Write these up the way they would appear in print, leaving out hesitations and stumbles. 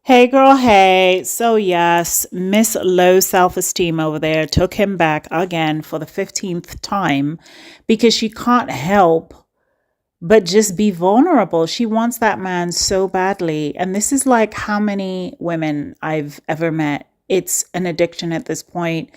Hey girl, hey. So, yes, Miss Low Self Esteem over there took him back again for the 15th time because she can't help but just be vulnerable. She wants that man so badly. And this is like how many women I've ever met. It's an addiction at this point.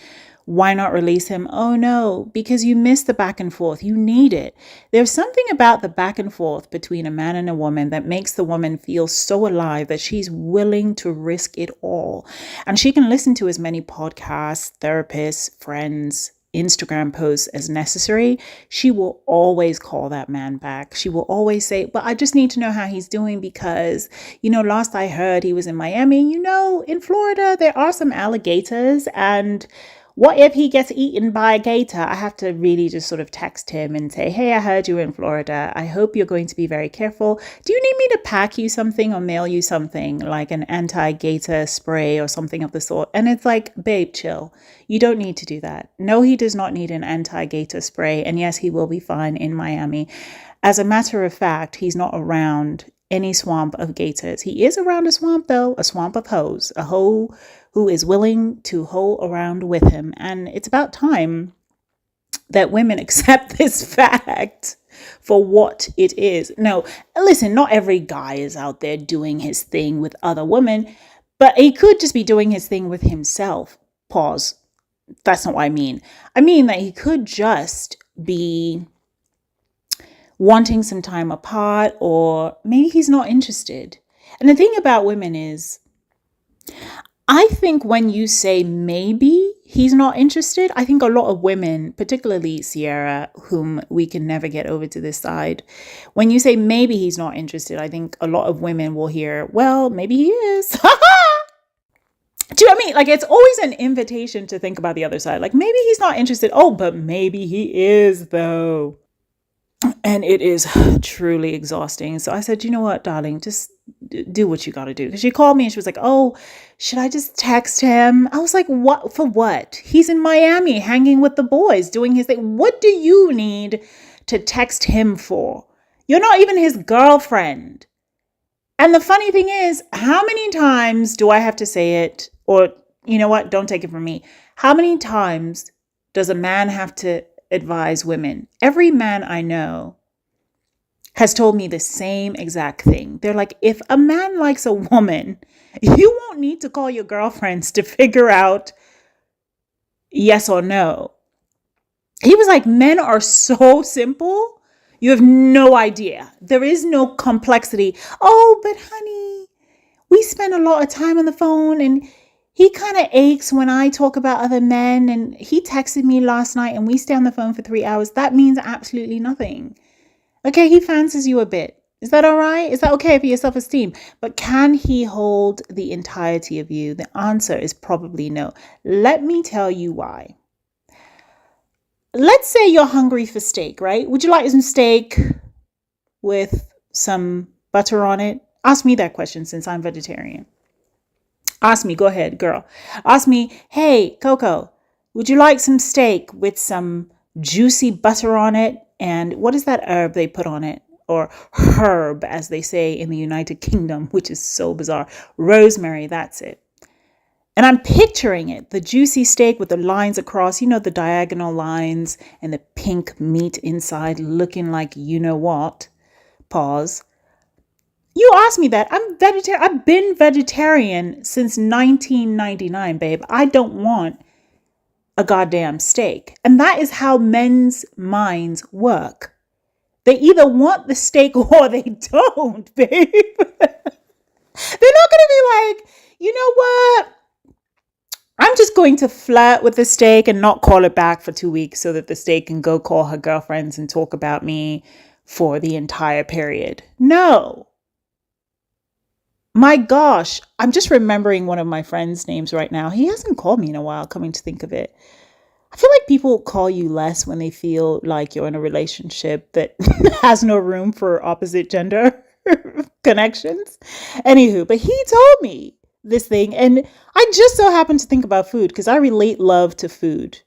Why not release him? Oh no, because you miss the back and forth. You need it. There's something about the back and forth between a man and a woman that makes the woman feel so alive that she's willing to risk it all. And she can listen to as many podcasts, therapists, friends, Instagram posts as necessary. She will always call that man back. She will always say, but I just need to know how he's doing because, last I heard he was in Miami. In Florida, there are some alligators. And what if he gets eaten by a gator? I have to really just sort of text him and say, hey, I heard you were in Florida. I hope you're going to be very careful. Do you need me to pack you something or mail you something like an anti-gator spray or something of the sort? And it's like, babe, chill. You don't need to do that. No, he does not need an anti-gator spray. And yes, he will be fine in Miami. As a matter of fact, he's not around any swamp of gators. He is around a swamp, though, a swamp of hoes, a hoe who is willing to hoe around with him. And it's about time that women accept this fact for what it is. No, listen, not every guy is out there doing his thing with other women, but he could just be doing his thing with himself. Pause. That's not what I mean. I mean that he could just be wanting some time apart, or maybe he's not interested. And the thing about women is, I think when you say maybe he's not interested, I think a lot of women, particularly Sierra, whom we can never get over to this side, when you say maybe he's not interested, I think a lot of women will hear, well, maybe he is. Do you know what I mean? Like, it's always an invitation to think about the other side. Like, maybe he's not interested. Oh, but maybe he is, though. And it is truly exhausting. So I said, you know what, darling, just do what you got to do. Because she called me and she was like, oh, should I just text him? I was like, what? For what? He's in Miami hanging with the boys, doing his thing. What do you need to text him for? You're not even his girlfriend. And the funny thing is, how many times do I have to say it? Or, you know what? Don't take it from me. How many times does a man have to advise women? Every man I know has told me the same exact thing. They're like, if a man likes a woman, you won't need to call your girlfriends to figure out yes or no. He was like, men are so simple. You have no idea. There is no complexity. Oh, but honey, we spend a lot of time on the phone and he kind of aches when I talk about other men, and he texted me last night and we stay on the phone for 3 hours. That means absolutely nothing. Okay, he fancies you a bit. Is that all right? Is that okay for your self-esteem? But can he hold the entirety of you? The answer is probably no. Let me tell you why. Let's say you're hungry for steak, right? Would you like some steak with some butter on it? Ask me that question since I'm vegetarian. Ask me, go ahead, girl. Ask me, hey, Coco, would you like some steak with some juicy butter on it? And what is that herb they put on it? Or herb, as they say in the United Kingdom, which is so bizarre. Rosemary, that's it. And I'm picturing it, the juicy steak with the lines across, the diagonal lines and the pink meat inside looking like you know what. Pause. You asked me that. I'm vegetarian. I've been vegetarian since 1999, babe. I don't want a goddamn steak. And that is how men's minds work. They either want the steak or they don't, babe. They're not going to be like, you know what? I'm just going to flirt with the steak and not call it back for 2 weeks so that the steak can go call her girlfriends and talk about me for the entire period. No. My gosh, I'm just remembering one of my friends' names right now. He hasn't called me in a while, coming to think of it. I feel like people call you less when they feel like you're in a relationship that has no room for opposite gender connections. Anywho, but he told me this thing, and I just so happen to think about food because I relate love to food.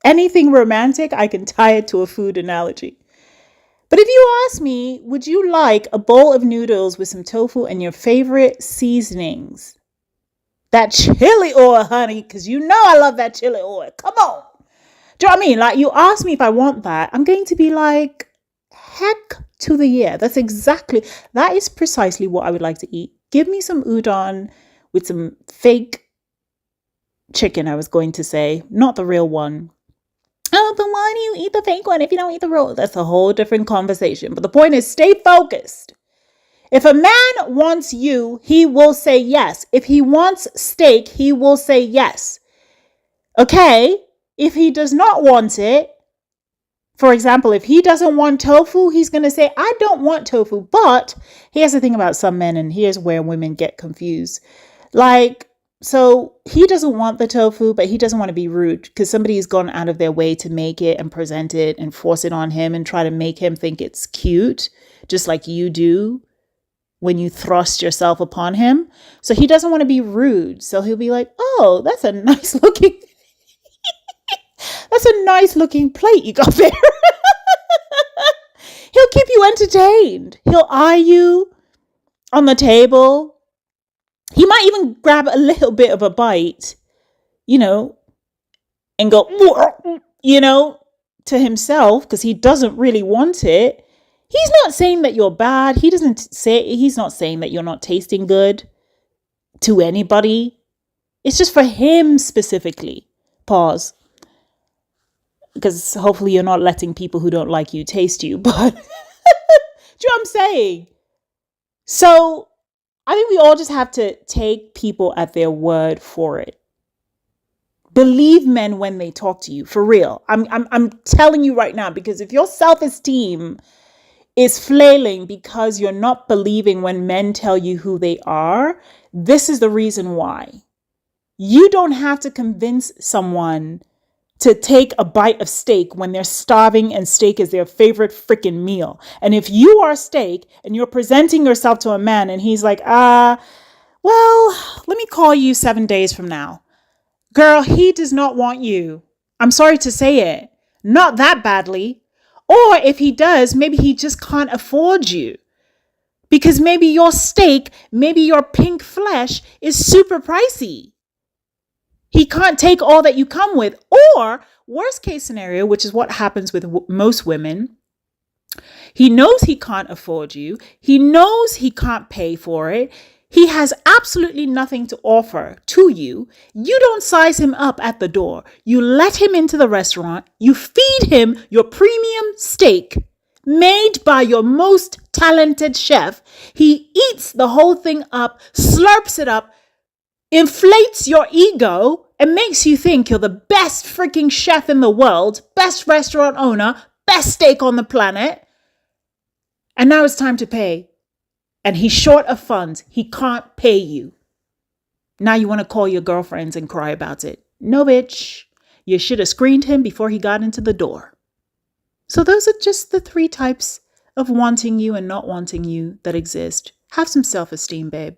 Anything romantic, I can tie it to a food analogy. But if you ask me, would you like a bowl of noodles with some tofu and your favorite seasonings? That chili oil, honey, because you know I love that chili oil. Come on. Do you know what I mean? Like, you ask me if I want that, I'm going to be like, heck to the yeah. That is precisely what I would like to eat. Give me some udon with some fake chicken, I was going to say, not the real one. Oh, but why do you eat the fake one if you don't eat the real? That's a whole different conversation. But the point is, stay focused. If a man wants you, he will say yes. If he wants steak, he will say yes. Okay? If he does not want it, for example, if he doesn't want tofu, he's going to say, I don't want tofu. But here's the thing about some men, and here's where women get confused. Like, so he doesn't want the tofu, but he doesn't want to be rude because somebody's gone out of their way to make it and present it and force it on him and try to make him think it's cute, just like you do when you thrust yourself upon him. So he doesn't want to be rude. So he'll be like, oh, that's a nice looking plate you got there. He'll keep you entertained. He'll eye you on the table. He might even grab a little bit of a bite, and go, to himself because he doesn't really want it. He's not saying that you're bad. He's not saying that you're not tasting good to anybody. It's just for him specifically. Pause. Because hopefully you're not letting people who don't like you taste you. But do you know what I'm saying? So I think we all just have to take people at their word for it. Believe men when they talk to you, for real. I'm telling you right now, because if your self-esteem is flailing because you're not believing when men tell you who they are, this is the reason why. You don't have to convince someone to take a bite of steak when they're starving and steak is their favorite freaking meal. And if you are steak and you're presenting yourself to a man and he's like, well, let me call you 7 days from now. Girl, he does not want you. I'm sorry to say it. Not that badly. Or if he does, maybe he just can't afford you. Because maybe your steak, maybe your pink flesh is super pricey. He can't take all that you come with. Or worst case scenario, which is what happens with most women, he knows he can't afford you. He knows he can't pay for it. He has absolutely nothing to offer to you. You don't size him up at the door. You let him into the restaurant. You feed him your premium steak made by your most talented chef. He eats the whole thing up, slurps it up, inflates your ego, and makes you think you're the best freaking chef in the world, best restaurant owner, best steak on the planet. And now it's time to pay. And he's short of funds. He can't pay you. Now you want to call your girlfriends and cry about it. No, bitch. You should have screened him before he got into the door. So those are just the 3 types of wanting you and not wanting you that exist. Have some self-esteem, babe.